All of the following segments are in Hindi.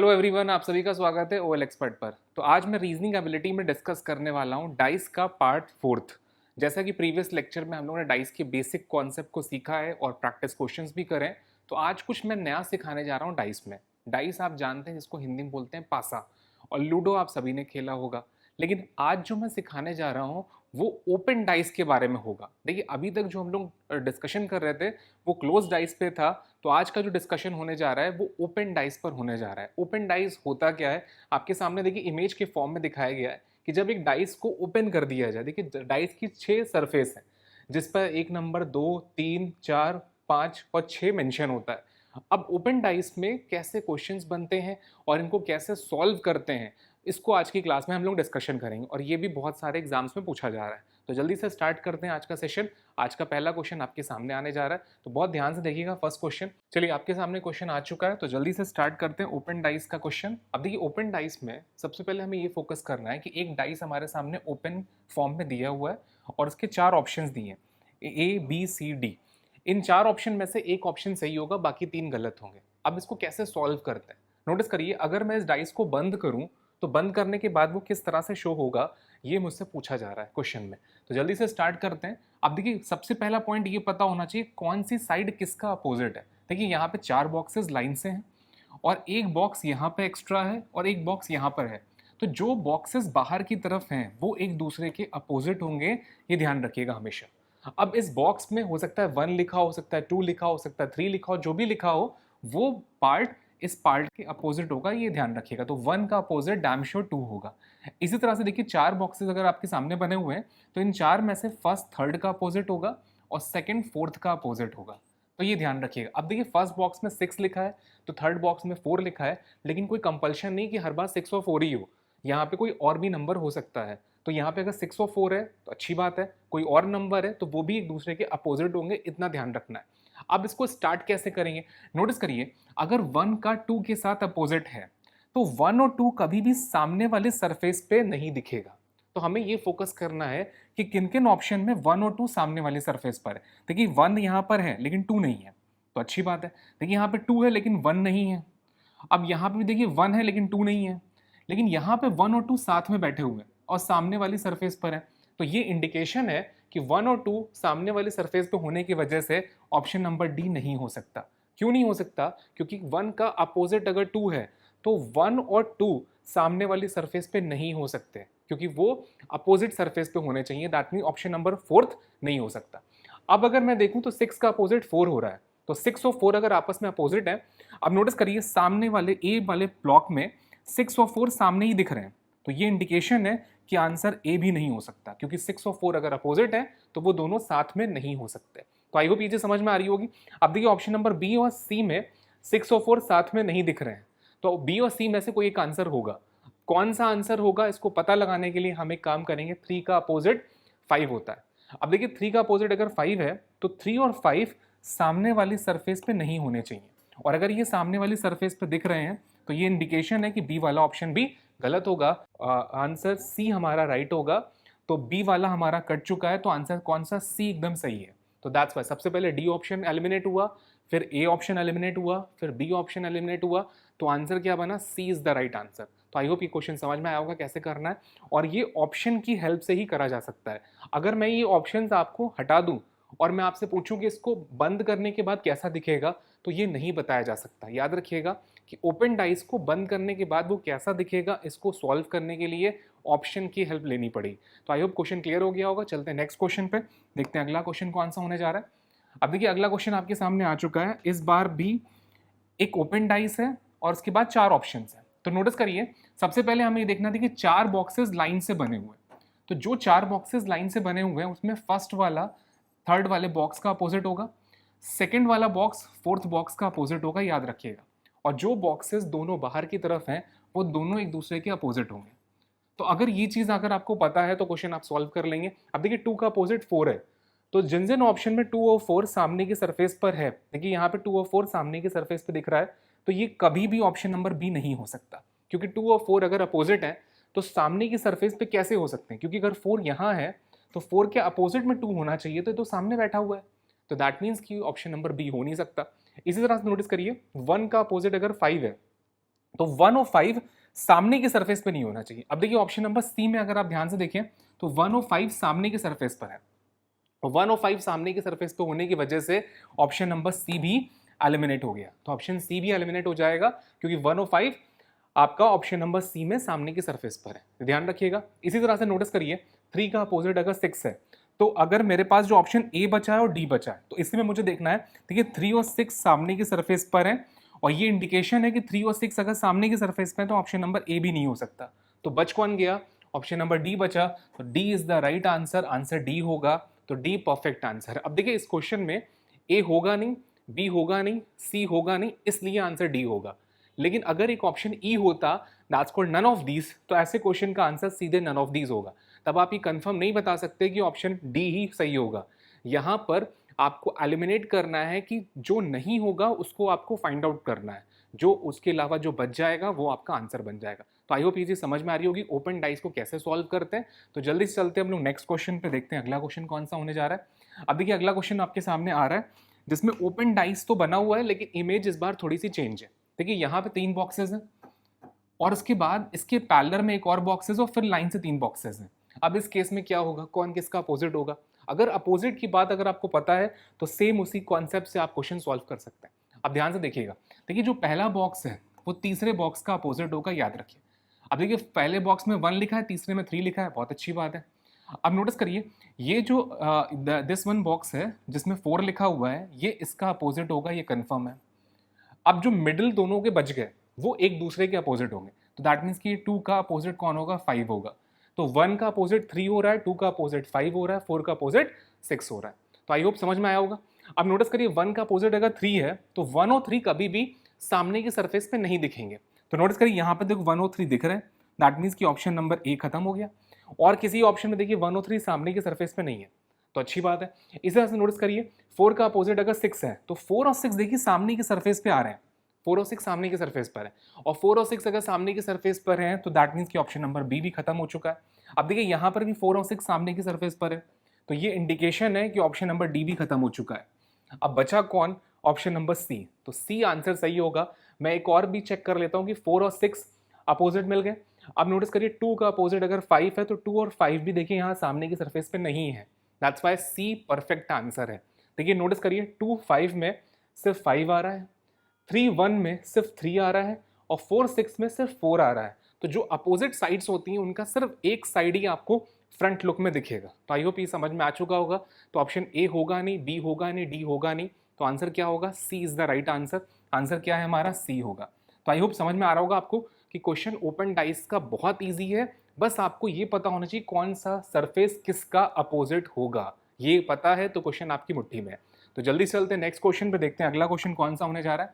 हेलो एवरीवन, आप सभी का स्वागत है ओएल एक्सपर्ट पर। तो आज मैं रीजनिंग एबिलिटी में डिस्कस करने वाला हूँ डाइस का पार्ट फोर्थ। जैसा कि प्रीवियस लेक्चर में हम लोगों ने डाइस के बेसिक कॉन्सेप्ट को सीखा है और प्रैक्टिस क्वेश्चंस भी करें, तो आज कुछ मैं नया सिखाने जा रहा हूँ डाइस में। डाइस आप जानते हैं जिसको हिंदी में बोलते हैं पासा, और लूडो आप सभी ने खेला होगा। लेकिन आज जो मैं सिखाने जा रहा हूँ वो ओपन डाइस के बारे में होगा। देखिए, अभी तक जो हम लोग डिस्कशन कर रहे थे वो क्लोज डाइस पे था, तो आज का जो डिस्कशन होने जा रहा है वो ओपन डाइस पर होने जा रहा है। ओपन डाइस होता क्या है, आपके सामने देखिए इमेज के फॉर्म में दिखाया गया है कि जब एक डाइस को ओपन कर दिया जाए, देखिए डाइस की 6 सरफेस है जिस पर 1 नंबर 2 3 4 5 और 6 मेंशन होता है। अब ओपन डाइस में कैसे क्वेश्चंस बनते हैं और इनको कैसे सॉल्व करते हैं, इसको आज की क्लास में हम लोग डिस्कशन करेंगे, और ये भी बहुत सारे एग्जाम्स में पूछा जा रहा है। तो जल्दी से स्टार्ट करते हैं आज का सेशन। आज का पहला क्वेश्चन आपके सामने आने जा रहा है, तो बहुत ध्यान से देखिएगा। फर्स्ट क्वेश्चन, चलिए आपके सामने क्वेश्चन आ चुका है, तो जल्दी से स्टार्ट करते हैं ओपन डाइस का क्वेश्चन। अब देखिए, ओपन डाइस में सबसे पहले हमें ये फोकस करना है कि एक डाइस हमारे सामने ओपन फॉर्म में दिया हुआ है और उसके 4 ऑप्शंस दिए हैं, ए बी सी डी। इन 4 ऑप्शन में से एक ऑप्शन सही होगा, बाकी 3 गलत होंगे। अब इसको कैसे सॉल्व करते हैं, नोटिस करिए। अगर मैं इस डाइस को बंद करूं तो बंद करने के बाद वो किस तरह से शो होगा, ये मुझसे पूछा जा रहा है क्वेश्चन में। तो जल्दी से स्टार्ट करते हैं। अब देखिए, सबसे पहला पॉइंट ये पता होना चाहिए कौन सी साइड किसका अपोजिट है। देखिए, यहाँ पे 4 बॉक्सेस लाइन से हैं और एक बॉक्स यहाँ पे एक्स्ट्रा है और एक बॉक्स यहाँ पर है। तो जो बॉक्सेस बाहर की तरफ हैं वो एक दूसरे के अपोजिट होंगे, ये ध्यान रखिएगा हमेशा। अब इस बॉक्स में हो सकता है 1 लिखा हो सकता है 2 लिखा हो सकता है 3 लिखा हो, जो भी लिखा हो वो पार्ट इस पार्ट के अपोजिट होगा, ये ध्यान रखिएगा। तो 1 का अपोजिट डैम श्योर 2 होगा। इसी तरह से देखिए, 4 बॉक्सेस अगर आपके सामने बने हुए हैं तो इन 4 में से फर्स्ट थर्ड का अपोजिट होगा और सेकंड फोर्थ का अपोजिट होगा, तो ये ध्यान रखिएगा। अब देखिए, फर्स्ट बॉक्स में 6 लिखा है तो थर्ड बॉक्स में 4 लिखा है, लेकिन कोई कंपल्शन नहीं कि हर बार 6 और 4 ही हो। यहाँ पे कोई और भी नंबर हो सकता है, तो यहाँ पे अगर 6 और 4 है तो अच्छी बात है, कोई और नंबर है तो वो भी एक दूसरे के अपोजिट होंगे, इतना ध्यान रखना है। अब इसको स्टार्ट कैसे करेंगे, नोटिस करिए। अगर 1 का 2 के साथ अपोजिट है तो 1 और 2 कभी भी सामने वाले सरफेस पे नहीं दिखेगा। तो हमें ये फोकस करना है कि किन किन ऑप्शन में 1 और 2 सामने वाले सरफेस पर है। देखिए, 1 यहाँ पर है लेकिन 2 नहीं है, तो अच्छी बात है। देखिए, यहाँ पे 2 है लेकिन 1 नहीं है। अब यहाँ पे भी देखिए 1 है लेकिन 2 नहीं है, लेकिन यहाँ पे 1 और 2 साथ में बैठे हुए हैं और सामने वाली सरफेस पर है। तो ये इंडिकेशन है कि 1 और 2 सामने वाली सरफेस पे होने की वजह से ऑप्शन नंबर डी नहीं हो सकता। क्यों नहीं हो सकता? क्योंकि 1 का अपोजिट अगर 2 है तो 1 और 2 सामने वाली सरफेस पे नहीं हो सकते, क्योंकि वो अपोजिट सरफेस पे होने चाहिए। That mean option number fourth नहीं हो सकता। अब अगर मैं देखूं तो 6 का अपोजिट 4 हो रहा है, तो 6 और 4 अगर आपस में अपोजिट है, अब नोटिस करिए सामने वाले ए वाले ब्लॉक में 6 और 4 सामने ही दिख रहे हैं, तो ये इंडिकेशन है कि आंसर ए भी नहीं हो सकता, क्योंकि 6 और 4 अगर अपोजिट है तो वो दोनों साथ में नहीं हो सकते। तो आई होप ये चीज समझ में आ रही होगी। अब देखिए, ऑप्शन नंबर बी और सी में 6 और 4 साथ में नहीं दिख रहे हैं, तो बी और सी में से कोई एक आंसर होगा। कौन सा आंसर होगा, इसको पता लगाने के लिए हम एक काम करेंगे। 3 का अपोजिट 5 होता है। अब देखिए, 3 का अपोजिट अगर 5 है तो 3 और 5 सामने वाली सरफेस पे नहीं होने चाहिए, और अगर ये सामने वाली सरफेस पे दिख रहे हैं तो ये इंडिकेशन है कि बी वाला ऑप्शन भी गलत होगा। आंसर सी हमारा राइट होगा। तो बी वाला हमारा कट चुका है, तो आंसर कौन सा? सी एकदम सही है। तो दैट्स वाई सबसे पहले डी ऑप्शन एलिमिनेट हुआ, फिर ए ऑप्शन एलिमिनेट हुआ, फिर बी ऑप्शन एलिमिनेट हुआ, तो आंसर क्या बना? सी इज द राइट आंसर। तो आई होप ये क्वेश्चन समझ में आया होगा कैसे करना है, और ये ऑप्शन की हेल्प से ही करा जा सकता है। अगर मैं ये ऑप्शन आपको हटा दूं और मैं आपसे पूछूं कि इसको बंद करने के बाद कैसा दिखेगा, तो ये नहीं बताया जा सकता। याद रखिएगा कि ओपन डाइस को बंद करने के बाद वो कैसा दिखेगा, इसको सॉल्व करने के लिए ऑप्शन की हेल्प लेनी पड़ेगी। तो आई होप क्वेश्चन क्लियर हो गया होगा। चलते हैं नेक्स्ट क्वेश्चन पे, देखते हैं अगला क्वेश्चन कौन सा होने जा रहा है। अब देखिए, अगला क्वेश्चन आपके सामने आ चुका है। इस बार भी एक ओपन डाइस है और उसके बाद 4 ऑप्शन है। तो नोटिस करिए, सबसे पहले हमें ये देखना था कि 4 बॉक्सेस लाइन से बने हुए हैं। तो जो 4 बॉक्सेस लाइन से बने हुए हैं उसमें फर्स्ट वाला थर्ड वाले बॉक्स का अपोजिट होगा, सेकंड वाला बॉक्स फोर्थ बॉक्स का अपोजिट होगा, याद रखिएगा। और जो बॉक्सेस दोनों बाहर की तरफ हैं वो दोनों एक दूसरे के अपोजिट होंगे। तो अगर ये चीज अगर आपको पता है तो क्वेश्चन आप सॉल्व कर लेंगे। अब देखिए, 2 का अपोजिट 4 है, तो जिन जिन ऑप्शन में 2 और 4 सामने की सरफेस पर है, देखिए यहाँ पे 2 और 4 सामने की सरफेस पे दिख रहा है, तो ये कभी भी ऑप्शन नंबर बी नहीं हो सकता, क्योंकि 2 और 4 अगर अपोजिट है तो सामने की सरफेस पे कैसे हो सकते हैं? क्योंकि अगर 4 यहाँ है तो 4 के अपोजिट में 2 होना चाहिए, तो सामने बैठा हुआ है, तो दैट मीन्स कि ऑप्शन नंबर बी हो नहीं सकता। इसी तरह से नोटिस करिए, 1 का अपोजिट अगर 5 है तो 105 सामने की सरफेस पे नहीं होना चाहिए। अब देखिए ऑप्शन नंबर सी में अगर आप ध्यान से देखें तो 105 सामने की सरफेस पर है, और 105 सामने की सरफेस पे होने की वजह से ऑप्शन नंबर सी भी एलिमिनेट हो गया। तो ऑप्शन सी भी एलिमिनेट हो जाएगा क्योंकि 105 आपका ऑप्शन नंबर सी में सामने की सरफेस पर है, ध्यान रखिएगा। इसी तरह से नोटिस करिए 3 का अपोजिट अगर 6 है, तो अगर मेरे पास जो ऑप्शन ए बचा है और डी बचा है, तो इसमें मुझे देखना है, देखिए 3 और 6 सामने की सरफेस पर है, और ये इंडिकेशन है कि 3 और 6 अगर सामने की सरफेस पे है तो ऑप्शन नंबर ए भी नहीं हो सकता। तो बच कौन गया? ऑप्शन नंबर डी बचा। तो D is the right answer, answer D होगा। तो डी परफेक्ट आंसर। अब देखिए इस क्वेश्चन में ए होगा नहीं, बी होगा नहीं, सी होगा नहीं, इसलिए आंसर डी होगा। लेकिन अगर एक ऑप्शन ई होता, that's called none of these, तो ऐसे क्वेश्चन का आंसर सीधे नन ऑफ दीज होगा। तब आप ये कंफर्म नहीं बता सकते कि ऑप्शन डी ही सही होगा। यहाँ पर आपको एलिमिनेट करना है कि जो नहीं होगा उसको आपको फाइंड आउट करना है, जो उसके अलावा जो बच जाएगा वो आपका आंसर बन जाएगा। तो आई होप ये चीज समझ में आ रही होगी ओपन डाइस को कैसे सॉल्व करते हैं। तो जल्दी से चलते हैं हम लोग नेक्स्ट क्वेश्चन पे, देखते हैं अगला क्वेश्चन कौन सा होने जा रहा है। अब देखिए अगला क्वेश्चन आपके सामने आ रहा है जिसमें ओपन डाइस तो बना हुआ है लेकिन इमेज इस बार थोड़ी सी चेंज है। देखिए यहाँ पे 3 बॉक्सेस हैं और उसके बाद इसके पैरेलल में एक और बॉक्सेस और फिर लाइन से 3 बॉक्सेस हैं। अब इस केस में क्या होगा, कौन किसका अपोजिट होगा? अगर अपोजिट की बात अगर आपको पता है तो सेम उसी कॉन्सेप्ट से आप क्वेश्चन सॉल्व कर सकते हैं। अब ध्यान से देखिएगा, देखिए जो पहला बॉक्स है वो तीसरे बॉक्स का अपोजिट होगा, याद रखिए। अब देखिए पहले बॉक्स में 1 लिखा है, तीसरे में 3 लिखा है, बहुत अच्छी बात है। अब नोटिस करिए ये जो दिस वन बॉक्स है जिसमें 4 लिखा हुआ है, ये इसका अपोजिट होगा, ये कंफर्म है। अब जो मिडिल दोनों के बच गए वो एक दूसरे के अपोजिट होंगे, तो दैट मीन्स कि 2 का अपोजिट कौन होगा? 5 होगा। तो 1 का अपोजिट 3 हो रहा है, 2 का अपोजिट 5 हो रहा है, 4 का अपोजिट 6 हो रहा है। तो आई होप समझ में आया होगा। अब नोटिस करिए 1 का अपोजिट अगर 3 है तो 1 और 3 कभी भी सामने की सरफेस पे नहीं दिखेंगे। तो नोटिस करिए यहाँ पे देखो 1 और 3 दिख रहे हैं, दैट मीन्स कि ऑप्शन नंबर ए खत्म हो गया। और किसी ऑप्शन में देखिए 1 और 3 सामने की सरफेस पे नहीं है, तो अच्छी बात है। इसी तरह से नोटिस करिए 4 का अपोजिट अगर 6 है तो 4 और 6 देखिए सामने की सरफेस पे आ रहे हैं, 4 और 6 सामने की सरफेस पर है, और 4 और 6 अगर सामने की सरफेस पर हैं तो दैट मीन्स कि ऑप्शन नंबर बी भी खत्म हो चुका है। अब देखिए यहाँ पर भी 4 और 6 सामने की सरफेस पर है, तो ये इंडिकेशन है कि ऑप्शन नंबर डी भी खत्म हो चुका है। अब बचा कौन? Option number C. तो सी आंसर सही होगा। मैं एक और भी चेक कर लेता हूँ कि 4 और 6 अपोजिट मिल गए। अब नोटिस करिए 2 का अपोजिट अगर 5 है तो 2 और 5 भी देखिए यहाँ सामने की सरफेस पे नहीं है, that's why C perfect answer है। देखिए नोटिस करिए 2 5 में सिर्फ 5 आ रहा है, 3 1 में सिर्फ 3 आ रहा है, और 4 6 में सिर्फ 4 आ रहा है। तो जो अपोजिट साइड्स होती हैं उनका सिर्फ एक साइड ही आपको फ्रंट लुक में दिखेगा। तो आई होप ये समझ में आ चुका होगा। तो ऑप्शन ए होगा नहीं, बी होगा नहीं, डी होगा नहीं, तो आंसर क्या होगा? C is the right answer. Answer क्या है हमारा? सी होगा। तो आई होप समझ में आ रहा होगा आपको कि क्वेश्चन ओपन डाइस का बहुत ईजी है, बस आपको ये पता होना चाहिए कौन सा सरफेस किसका अपोजिट होगा। ये पता है तो क्वेश्चन आपकी मुट्ठी में है। तो जल्दी से चलते हैं नेक्स्ट क्वेश्चन पे, देखते हैं अगला क्वेश्चन कौन सा होने जा रहा है।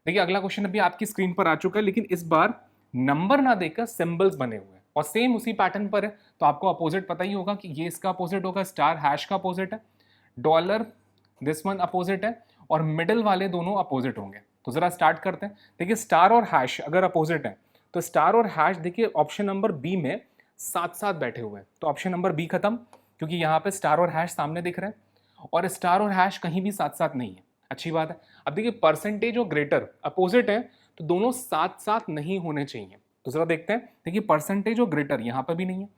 देखिए अगला क्वेश्चन अभी आपकी स्क्रीन पर आ चुका है, लेकिन इस बार नंबर ना देकर सिंबल्स बने हुए हैं और सेम उसी पैटर्न पर है। तो आपको अपोजिट पता ही होगा कि ये इसका अपोजिट होगा, स्टार हैश का अपोजिट है, डॉलर दिस वन अपोजिट है, और मिडिल वाले दोनों अपोजिट होंगे। तो जरा स्टार्ट करते हैं। देखिए स्टार और हैश अगर अपोजिट है तो स्टार और हैश देखिए ऑप्शन नंबर बी में साथ साथ बैठे हुए हैं, तो ऑप्शन नंबर बी खत्म, क्योंकि यहाँ पे स्टार और हैश सामने दिख रहे हैं और स्टार और हैश कहीं भी साथ साथ नहीं है, अच्छी बात है। अब देखिए परसेंटेज और ग्रेटर अपोजिट है तो दोनों साथ साथ नहीं होने चाहिए। तो जरा देखते हैं, देखिए परसेंटेज और ग्रेटर यहाँ पर भी नहीं है,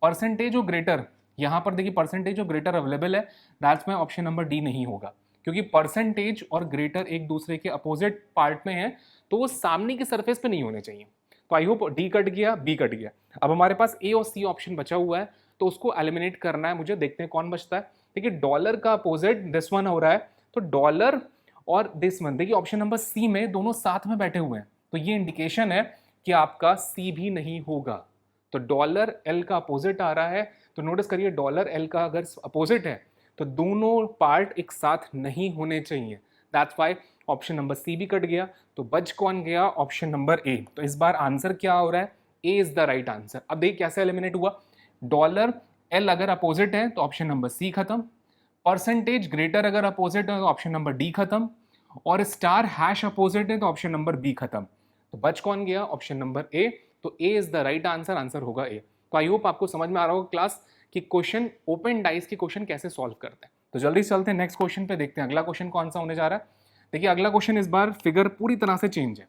परसेंटेज और ग्रेटर यहाँ पर देखिए परसेंटेज और ग्रेटर अवेलेबल है, दैट्स में ऑप्शन नंबर डी नहीं होगा, क्योंकि परसेंटेज और ग्रेटर एक दूसरे के अपोजिट पार्ट में है तो वो सामने की सरफेस पे नहीं होने चाहिए। तो आई होप डी कट गया, बी कट गया। अब हमारे पास ए और सी ऑप्शन बचा हुआ है तो उसको एलिमिनेट करना है मुझे, देखते हैं कौन बचता है। देखिए डॉलर का अपोजिट दिस वन हो रहा है, तो डॉलर और दिस वन देखिए ऑप्शन नंबर सी में दोनों साथ में बैठे हुए हैं, तो ये इंडिकेशन है कि आपका सी भी नहीं होगा। तो डॉलर एल का अपोजिट आ रहा है, तो नोटिस करिए डॉलर एल का अगर अपोजिट है तो दोनों पार्ट एक साथ नहीं होने चाहिए, that's why option number C भी कट गया। तो बच कौन गया? Option number A. तो इस बार आंसर क्या हो रहा है? A is the right answer. अब देखिए कैसे एलिमिनेट हुआ, डॉलर एल अगर अपोजिट है तो ऑप्शन नंबर सी खत्म, परसेंटेज ग्रेटर अगर अपोजिट है तो ऑप्शन नंबर डी खत्म, और स्टार हैश अपोजिट है तो ऑप्शन नंबर बी खत्म। तो बच कौन गया? Option number A. तो A is the right answer, answer होगा ए। तो आई होप आपको समझ में आ रहा होगा क्लास कि क्वेश्चन ओपन डाइस के क्वेश्चन कैसे सॉल्व करते हैं। तो जल्दी चलते हैं नेक्स्ट क्वेश्चन पे, देखते हैं अगला क्वेश्चन कौन सा होने जा रहा है। देखिए अगला क्वेश्चन इस बार फिगर पूरी तरह से चेंज है।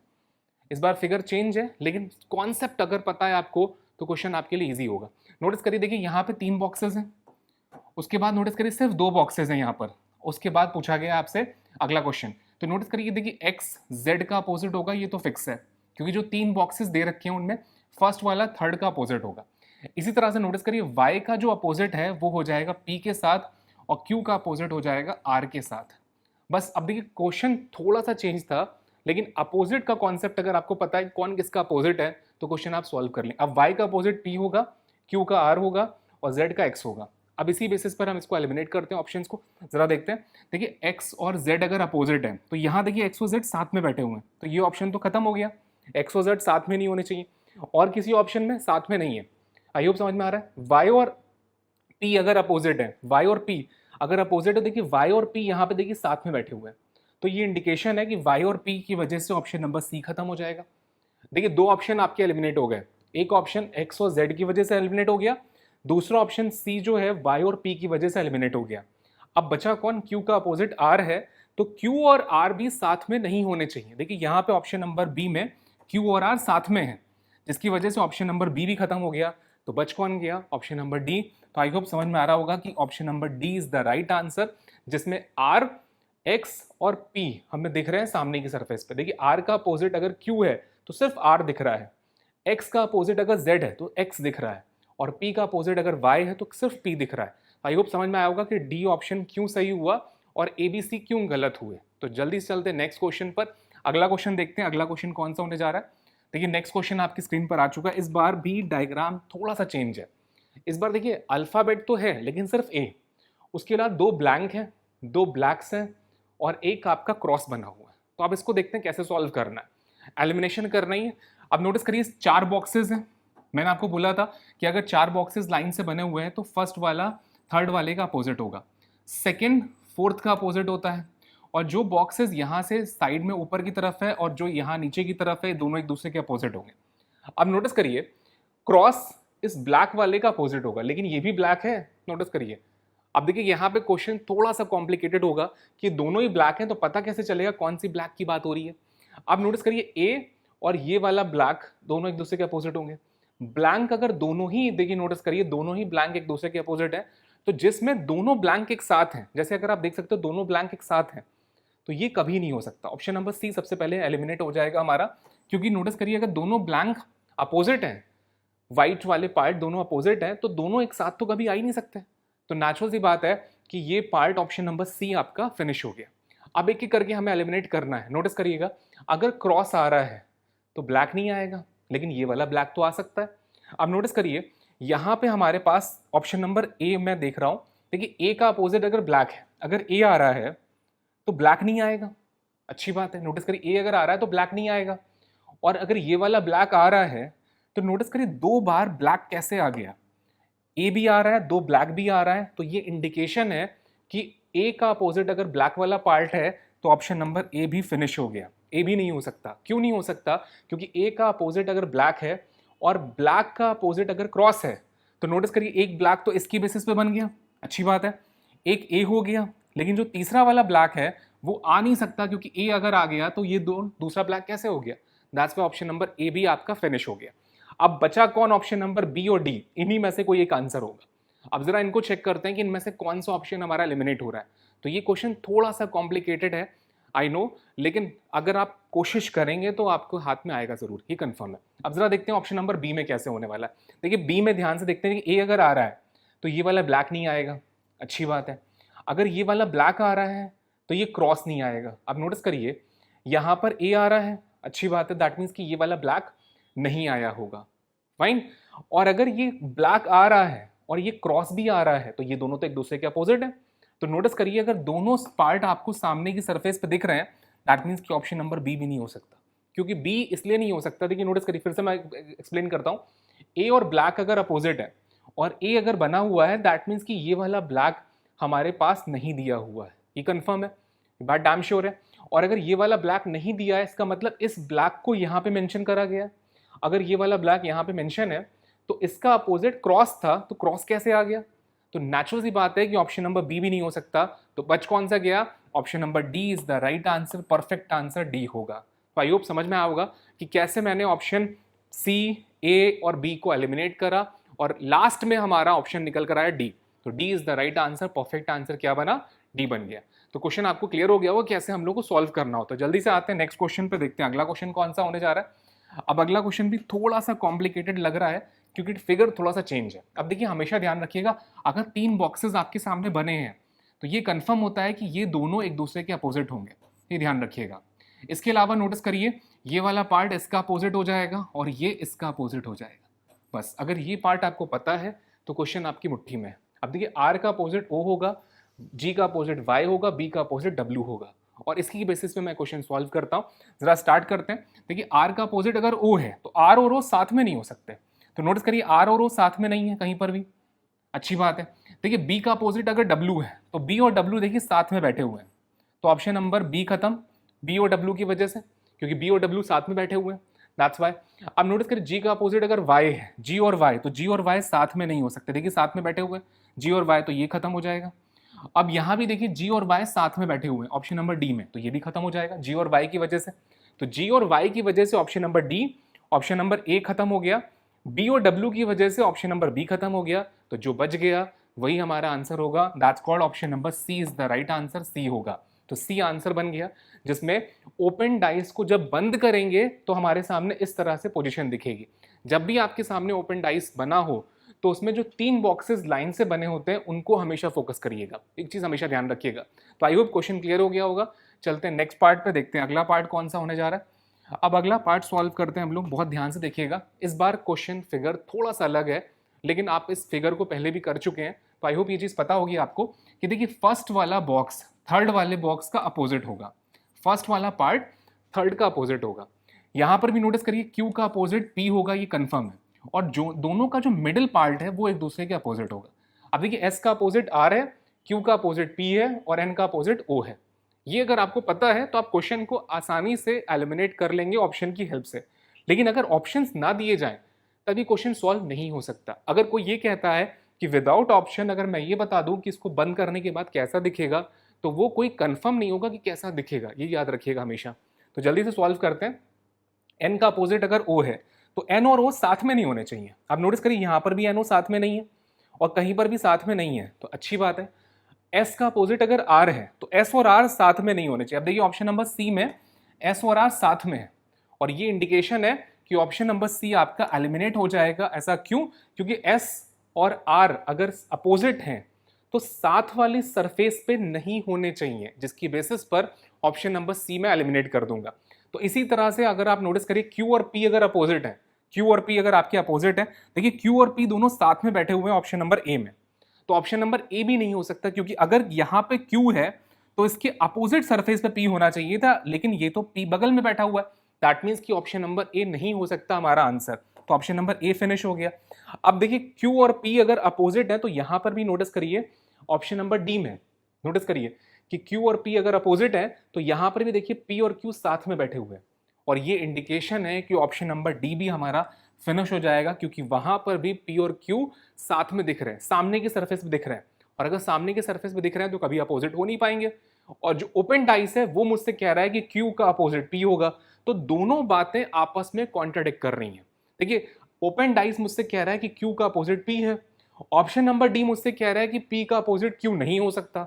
इस बार फिगर चेंज है, लेकिन कॉन्सेप्ट अगर पता है आपको तो क्वेश्चन आपके लिए इजी होगा। नोटिस करिए, देखिए यहाँ पे 3 बॉक्सेस हैं, उसके बाद नोटिस करिए सिर्फ 2 बॉक्सेस हैं यहाँ पर, उसके बाद पूछा गया आपसे अगला क्वेश्चन। तो नोटिस करिए, देखिए एक्स जेड का अपोजिट होगा, ये तो फिक्स है, क्योंकि जो 3 बॉक्सेस दे रखे हैं उनमें फर्स्ट वाला थर्ड का अपोजिट होगा। इसी तरह से नोटिस करिए वाई का जो अपोजिट है वो हो जाएगा पी के साथ, और क्यू का अपोजिट हो जाएगा आर के साथ। बस अब देखिए क्वेश्चन थोड़ा सा चेंज था, लेकिन अपोजिट का कॉन्सेप्ट अगर आपको पता है कौन किसका अपोजिट है तो क्वेश्चन आप सॉल्व कर लें। अब y का अपोजिट p होगा, q का r होगा और z का x होगा। अब इसी बेसिस पर हम इसको एलिमिनेट करते हैं ऑप्शंस को, जरा देखते हैं। देखिए x और z अगर अपोजिट है तो यहाँ देखिए x और z साथ में बैठे हुए हैं, तो ये ऑप्शन तो खत्म हो गया, x और z साथ में नहीं होने चाहिए, और किसी ऑप्शन में साथ में नहीं है। आई होप समझ में आ रहा है। y और p अगर अपोजिट है, y और p अगर अपोजिट है, देखिए y और p यहाँ पे देखिए साथ में बैठे हुए हैं, तो ये इंडिकेशन है कि y और p की वजह से ऑप्शन नंबर सी खत्म हो जाएगा। देखिए 2 ऑप्शन आपके एलिमिनेट हो गए, एक ऑप्शन x और z की वजह से एलिमिनेट हो गया, दूसरा ऑप्शन सी जो है y और p की वजह से एलिमिनेट हो गया। अब बचा कौन, q का अपोजिट r है, तो q और r भी साथ में नहीं होने चाहिए। देखिए यहाँ पे ऑप्शन नंबर बी में q और r साथ में है, जिसकी वजह से ऑप्शन नंबर बी भी खत्म हो गया, तो बच कौन गया, ऑप्शन नंबर डी। तो आई होप समझ में आ रहा होगा कि option number D is the right answer, जिसमें आर, एक्स और पी हमें दिख रहे हैं सामने की सरफेस पे। देखिए आर का अपोजिट अगर क्यू है तो सिर्फ आर दिख रहा है, एक्स का अपोजिट अगर जेड है तो एक्स दिख रहा है, और पी का अपोजिट अगर वाई है तो सिर्फ पी दिख रहा है। आई होप समझ में आया होगा कि डी ऑप्शन क्यों सही हुआ और ए बी सी क्यों गलत हुए। तो जल्दी से चलते नेक्स्ट क्वेश्चन पर, अगला क्वेश्चन देखते हैं। अगला क्वेश्चन कौन सा होने जा रहा है, देखिए नेक्स्ट क्वेश्चन आपकी स्क्रीन पर आ चुका है। इस बार भी डायग्राम थोड़ा सा चेंज है। इस बार देखिए अल्फाबेट तो है लेकिन सिर्फ ए, उसके अलावा 2 ब्लैंक हैं, 2 ब्लैक्स हैं और एक आपका क्रॉस बना हुआ है। तो अब इसको देखते हैं कैसे सॉल्व करना है, एलिमिनेशन करना ही है। अब नोटिस करिए 4 बॉक्सेस हैं, मैंने आपको बोला था कि अगर 4 बॉक्सेस लाइन से बने हुए हैं तो फर्स्ट वाला थर्ड वाले का अपोजिट होगा, सेकंड फोर्थ का अपोजिट होता है, और जो बॉक्सेस यहाँ से साइड में ऊपर की तरफ है और जो यहाँ नीचे की तरफ है, दोनों एक दूसरे के अपोजिट होंगे। अब नोटिस करिए क्रॉस इस ब्लैक वाले का अपोजिट होगा, लेकिन ये भी ब्लैक है, नोटिस करिए। अब देखिए यहाँ पे क्वेश्चन थोड़ा सा कॉम्प्लिकेटेड होगा कि दोनों ही ब्लैक हैं, तो पता कैसे चलेगा कौन सी ब्लैक की बात हो रही है। अब नोटिस करिए ए और ये वाला ब्लैक दोनों एक दूसरे के अपोजिट होंगे। ब्लैंक अगर दोनों ही, देखिए नोटिस करिए दोनों ही ब्लैंक एक दूसरे के अपोजिट है, तो जिसमें दोनों ब्लैंक एक साथ हैं, जैसे अगर आप देख सकते हो दोनों ब्लैंक एक साथ हैं, तो ये कभी नहीं हो सकता। ऑप्शन नंबर सी सबसे पहले एलिमिनेट हो जाएगा हमारा, क्योंकि नोटिस करिए अगर दोनों ब्लैंक अपोजिट हैं, व्हाइट वाले पार्ट दोनों अपोजिट हैं, तो दोनों एक साथ तो कभी आ ही नहीं सकते। तो नेचुरल सी बात है कि ये पार्ट ऑप्शन नंबर सी आपका फिनिश हो गया। अब एक एक करके हमें एलिमिनेट करना है। नोटिस करिएगा अगर क्रॉस आ रहा है तो ब्लैक नहीं आएगा, लेकिन ये वाला ब्लैक तो आ सकता है। अब नोटिस करिए यहाँ पे हमारे पास ऑप्शन नंबर ए मैं देख रहा हूँ, देखिए ए का अपोजिट अगर ब्लैक है, अगर ए आ रहा है तो ब्लैक नहीं आएगा, अच्छी बात है। नोटिस करिए ए अगर आ रहा है तो ब्लैक नहीं आएगा, और अगर ये वाला ब्लैक आ रहा है तो नोटिस करिए 2 बार ब्लैक कैसे आ गया, ए भी आ रहा है 2 ब्लैक भी आ रहा है, तो ये इंडिकेशन है कि ए का अपोजिट अगर ब्लैक वाला पार्ट है तो ऑप्शन नंबर ए भी फिनिश हो गया। ए भी नहीं हो सकता, क्यों नहीं हो सकता, क्योंकि ए का अपोजिट अगर ब्लैक है और ब्लैक का अपोजिट अगर क्रॉस है, तो नोटिस करिए एक ब्लैक तो इसकी बेसिस पे बन गया, अच्छी बात है, एक ए हो गया, लेकिन जो तीसरा वाला ब्लैक है वो आ नहीं सकता, क्योंकि ए अगर आ गया तो ये दूसरा ब्लैक कैसे हो गया। दैट्स व्हाई ऑप्शन नंबर ए भी आपका फिनिश हो गया। अब बचा कौन, ऑप्शन नंबर बी और डी, इन्हीं में से कोई एक आंसर होगा। अब जरा इनको चेक करते हैं कि इनमें से कौन सा ऑप्शन हमारा एलिमिनेट हो रहा है। तो ये क्वेश्चन थोड़ा सा कॉम्प्लिकेटेड है, आई नो, लेकिन अगर आप कोशिश करेंगे तो आपको हाथ में आएगा जरूर, ये कंफर्म है। अब जरा देखते हैं ऑप्शन नंबर बी में कैसे होने वाला है। देखिए बी में ध्यान से देखते हैं कि ए अगर आ रहा है तो ये वाला ब्लैक नहीं आएगा, अच्छी बात है। अगर ये वाला ब्लैक आ रहा है तो ये क्रॉस नहीं आएगा। अब नोटिस करिए यहाँ पर ए आ रहा है, अच्छी बात है, दैट मीन्स कि ये वाला ब्लैक नहीं आया होगा, फाइन। और अगर ये ब्लैक आ रहा है और ये क्रॉस भी आ रहा है तो ये दोनों तो एक दूसरे के अपोजिट है। तो नोटिस करिए अगर दोनों पार्ट आपको सामने की सरफेस पे दिख रहे हैं, दैट मीन्स कि ऑप्शन नंबर बी भी नहीं हो सकता। क्योंकि बी इसलिए नहीं हो सकता, देखिए नोटिस करिए, फिर से मैं एक्सप्लेन करता हूँ। ए और ब्लैक अगर अपोजिट है और ए अगर बना हुआ है, दैट मीन्स कि ये वाला ब्लैक हमारे पास नहीं दिया हुआ है, ये कंफर्म है, ये बात डैम श्योर है। और अगर ये वाला ब्लैक नहीं दिया है, इसका मतलब इस ब्लैक को यहाँ पे मेंशन करा गया है। अगर ये वाला ब्लैक यहाँ पे मेंशन है तो इसका अपोजिट क्रॉस था, तो क्रॉस कैसे आ गया। तो नेचुरल सी बात है कि ऑप्शन नंबर बी भी नहीं हो सकता। तो बच कौन सा गया, option number D is the right answer, perfect answer D होगा। तो आई होप समझ में आया होगा कि कैसे मैंने ऑप्शन सी, ए और बी को एलिमिनेट करा और लास्ट में हमारा ऑप्शन निकल कर आया डी। तो D is the right answer, perfect answer क्या बना, डी बन गया। तो क्वेश्चन आपको क्लियर हो गया होगा कैसे हम लोग को सॉल्व करना होता है। जल्दी से आते हैं नेक्स्ट क्वेश्चन पे, देखते हैं अगला क्वेश्चन कौन सा होने जा रहा है। अब अगला क्वेश्चन भी थोड़ा सा कॉम्प्लिकेटेड लग रहा है क्योंकि फिगर थोड़ा सा चेंज है। अब देखिए हमेशा ध्यान रखिएगा, अगर 3 बॉक्सेस आपके सामने बने हैं तो ये कंफर्म होता है कि ये दोनों एक दूसरे के अपोजिट होंगे, ये ध्यान रखिएगा। इसके अलावा नोटिस करिए ये वाला पार्ट इसका अपोजिट हो जाएगा और ये इसका अपोजिट हो जाएगा। बस अगर ये पार्ट आपको पता है तो क्वेश्चन आपकी मुट्ठी में है। अब देखिए आर का अपोजिट ओ होगा, जी का अपोजिट वाई होगा, बी का अपोजिट डब्ल्यू होगा और इसकी बेसिस पे मैं क्वेश्चन सॉल्व करता हूँ। जरा स्टार्ट करते हैं। देखिए आर का अपोजिट अगर ओ है तो आर और ओ साथ में नहीं हो सकते, तो नोटिस करिए आर और ओ साथ में नहीं है कहीं पर भी, अच्छी बात है। देखिए बी का अपोजिट अगर डब्ल्यू है तो बी और डब्ल्यू देखिए साथ में बैठे हुए हैं, तो ऑप्शन नंबर बी खत्म, बी और डब्ल्यू की वजह से, क्योंकि बी और डब्ल्यू साथ में बैठे हुए हैं, दैट्स वाई। अब नोटिस करिए जी का अपोजिट अगर वाई है, जी और वाई, तो जी और वाई साथ में नहीं हो सकते, देखिए साथ में बैठे हुए हैं जी और वाई, तो ये खत्म हो जाएगा। अब यहां भी देखिए जी और वाई साथ में बैठे हुए हैं ऑप्शन नंबर डी में, तो ये भी खत्म हो जाएगा जी और वाई की वजह से। तो जी और वाई की वजह से option number D, option number ए खत्म हो गया। बी और डब्ल्यू की वजह से ऑप्शन नंबर बी खत्म हो गया, तो जो बच गया वही हमारा आंसर होगा, that's called option number C is the right answer, C होगा। तो सी आंसर बन गया, जिसमें ओपन डाइस को जब बंद करेंगे तो हमारे सामने इस तरह से पोजीशन दिखेगी। जब भी आपके सामने ओपन डाइस बना हो तो उसमें जो 3 बॉक्सेस लाइन से बने होते हैं उनको हमेशा फोकस करिएगा, एक चीज हमेशा ध्यान रखिएगा। तो आई होप क्वेश्चन क्लियर हो गया होगा। चलते हैं नेक्स्ट पार्ट पे, देखते हैं अगला पार्ट कौन सा होने जा रहा है। अब अगला पार्ट सॉल्व करते हैं हम लोग, बहुत ध्यान से देखिएगा। इस बार क्वेश्चन फिगर थोड़ा सा अलग है, लेकिन आप इस फिगर को पहले भी कर चुके हैं, तो आई होप ये चीज पता होगी आपको कि देखिए फर्स्ट वाला बॉक्स थर्ड वाले बॉक्स का अपोजिट होगा, फर्स्ट वाला पार्ट थर्ड का अपोजिट होगा। यहां पर भी नोटिस करिए क्यू का अपोजिट पी होगा, ये कंफर्म है, और जो दोनों का जो मिडिल पार्ट है वो एक दूसरे के अपोजिट होगा। अब देखिए एस का अपोजिट आर है, क्यू का अपोजिट पी है और एन का अपोजिट ओ है। ये अगर आपको पता है तो आप क्वेश्चन को आसानी से एलिमिनेट कर लेंगे ऑप्शन की हेल्प से। लेकिन अगर ऑप्शंस ना दिए जाएं तभी क्वेश्चन सॉल्व नहीं हो सकता। अगर कोई ये कहता है कि विदाउट ऑप्शन अगर मैं ये बता दूं कि इसको बंद करने के बाद कैसा दिखेगा, तो वो कोई कंफर्म नहीं होगा कि कैसा दिखेगा, ये याद रखिएगा हमेशा। तो जल्दी से सॉल्व करते हैं। एन का अपोजिट अगर ओ है तो एन और ओ साथ में नहीं होने चाहिए। अब नोटिस करिए यहां पर भी एन ओ साथ में नहीं है और कहीं पर भी साथ में नहीं है, तो अच्छी बात है। एस का अपोजिट अगर आर है तो एस और आर साथ में नहीं होने चाहिए। अब देखिए ऑप्शन नंबर सी में एस और आर साथ में है और ये इंडिकेशन है कि ऑप्शन नंबर सी आपका एलिमिनेट हो जाएगा। ऐसा क्यों? क्योंकि एस और आर अगर अपोजिट हैं तो साथ वाली सरफेस पे नहीं होने चाहिए, जिसकी बेसिस पर ऑप्शन नंबर सी में एलिमिनेट कर दूंगा। तो इसी तरह से अगर आप नोटिस करिए क्यू और पी अगर अपोजिट है, क्यू और पी अगर आपके अपोजिट है, देखिए क्यू और पी दोनों साथ में बैठे हुए हैं ऑप्शन नंबर ए में, तो ऑप्शन नंबर ए भी नहीं हो सकता, क्योंकि अगर यहां पे क्यू है तो इसके अपोजिट सरफेस पे पी होना चाहिए था, लेकिन ये तो पी बगल में बैठा हुआ है, दैट मींस कि ऑप्शन नंबर ए नहीं हो सकता हमारा आंसर। तो ऑप्शन नंबर ए फिनिश हो गया। अब देखिए क्यू और पी अगर अपोजिट है तो यहां पर भी नोटिस करिए ऑप्शन नंबर डी में, नोटिस करिए कि क्यू और पी अगर अपोजिट है तो यहां पर भी देखिए पी और क्यू साथ में बैठे हुए हैं, और ये इंडिकेशन है कि ऑप्शन नंबर डी भी हमारा फिनिश हो जाएगा, क्योंकि वहां पर भी पी और क्यू साथ में दिख रहे हैं, सामने की सरफेस पे दिख रहे हैं, और अगर सामने के सरफेस पे दिख रहे हैं तो कभी अपोजिट हो नहीं पाएंगे। और जो ओपन डाइस है वो मुझसे कह रहा है कि क्यू का अपोजिट पी होगा, तो दोनों बातें आपस में कॉन्ट्राडिक्ट कर रही हैं। देखिए ओपन डाइस मुझसे कह रहा है कि क्यू का अपोजिट पी है, ऑप्शन नंबर डी मुझसे कह रहा है कि पी का अपोजिट क्यू नहीं हो सकता,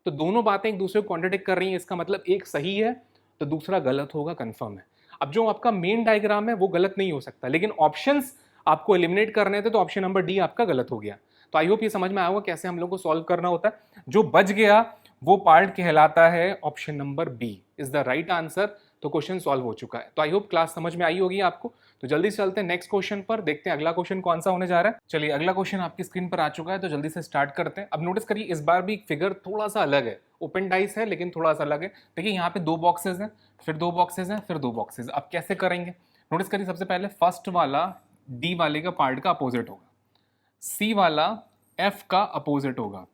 तो दोनों बातें एक दूसरे को कॉन्ट्राडिक्ट कर रही हैं। इसका मतलब एक सही है तो दूसरा गलत होगा, कंफर्म है। अब जो आपका मेन डायग्राम है वो गलत नहीं हो सकता, लेकिन ऑप्शंस आपको एलिमिनेट करने थे तो ऑप्शन नंबर डी आपका गलत हो गया। तो आई होप ये समझ में आया होगा कैसे हम लोग को सॉल्व करना होता है। जो बच गया वो पार्ट कहलाता है option number B is the right answer. तो क्वेश्चन सॉल्व हो चुका है। तो आई होप क्लास समझ में आई होगी आपको। तो जल्दी से चलते हैं नेक्स्ट क्वेश्चन पर, देखते हैं अगला क्वेश्चन कौन सा होने जा रहा है। चलिए अगला क्वेश्चन आपकी स्क्रीन पर आ चुका है, तो जल्दी से स्टार्ट करते हैं। अब नोटिस करिए इस बार भी फिगर थोड़ा सा अलग है, ओपन डाइस है लेकिन थोड़ा सा अलग है। देखिए यहाँ पे 2 बॉक्सेस हैं, फिर 2 बॉक्सेस हैं, फिर 2 बॉक्सेस। अब कैसे करेंगे? नोटिस करिए सबसे पहले फर्स्ट वाला डी वाले का पार्ट का अपोजिट होगा, सी वाला एफ का अपोजिट होगा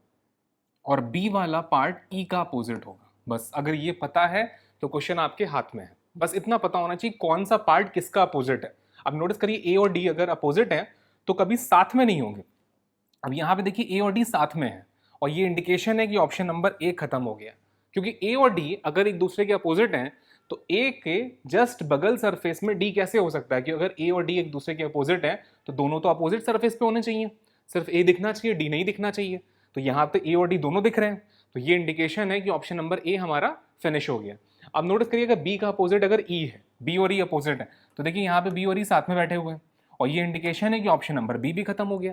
और बी वाला पार्ट ई का अपोजिट होगा। बस अगर ये पता है तो क्वेश्चन आपके हाथ में है। बस इतना पता होना चाहिए कौन सा पार्ट किसका अपोजिट है। अब नोटिस करिए ए और डी अगर अपोजिट है तो कभी साथ में नहीं होंगे। अब यहाँ पे देखिए ए और डी साथ में है और ये इंडिकेशन है कि ऑप्शन नंबर ए खत्म हो गया, क्योंकि ए और डी अगर एक दूसरे के अपोजिट हैं तो ए के जस्ट बगल सरफेस में डी कैसे हो सकता है कि अगर ए और डी एक दूसरे के अपोजिट है तो दोनों तो अपोजिट सरफेस पे होने चाहिए, सिर्फ ए दिखना चाहिए, डी नहीं दिखना चाहिए। तो यहाँ पे ए और डी दोनों दिख रहे हैं, तो ये इंडिकेशन है कि ऑप्शन नंबर ए हमारा फिनिश हो गया। अब नोटिस करिएगा बी का अपोजिट अगर ई है, बी और ई अपोजिट है, तो देखिए यहाँ पे बी और ई साथ में बैठे हुए हैं, और ये इंडिकेशन है कि ऑप्शन नंबर बी भी खत्म हो गया।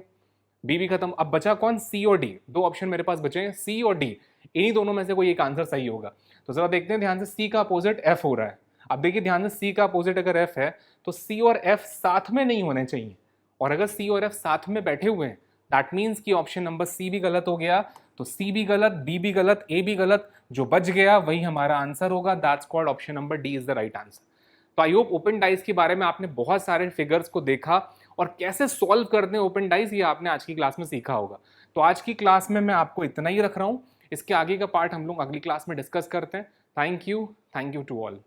बी भी खत्म, अब बचा कौन, सी और डी। दो ऑप्शन मेरे पास बचे हैं, सी और डी, इन्हीं दोनों में से कोई एक आंसर सही होगा। तो जरा देखते हैं ध्यान से, सी का अपोजिट एफ हो रहा है। अब देखिए ध्यान से, सी का अपोजिट अगर एफ है तो सी और एफ साथ में नहीं होने चाहिए, और अगर सी और एफ साथ में बैठे हुए हैं दैट मीन्स कि ऑप्शन नंबर सी भी गलत हो गया। तो सी भी गलत, बी भी गलत, ए भी गलत, जो बच गया वही हमारा आंसर होगा। That's called option number D is the right answer. तो आई होप ओपन डाइस के बारे में आपने बहुत सारे फिगर्स को देखा और कैसे सॉल्व करते हैं ओपन डाइस, ये आपने आज की क्लास में सीखा होगा। तो आज की क्लास में मैं आपको इतना ही रख रहा हूँ, इसके आगे का पार्ट हम लोग अगली क्लास में डिस्कस करते हैं। Thank you to all.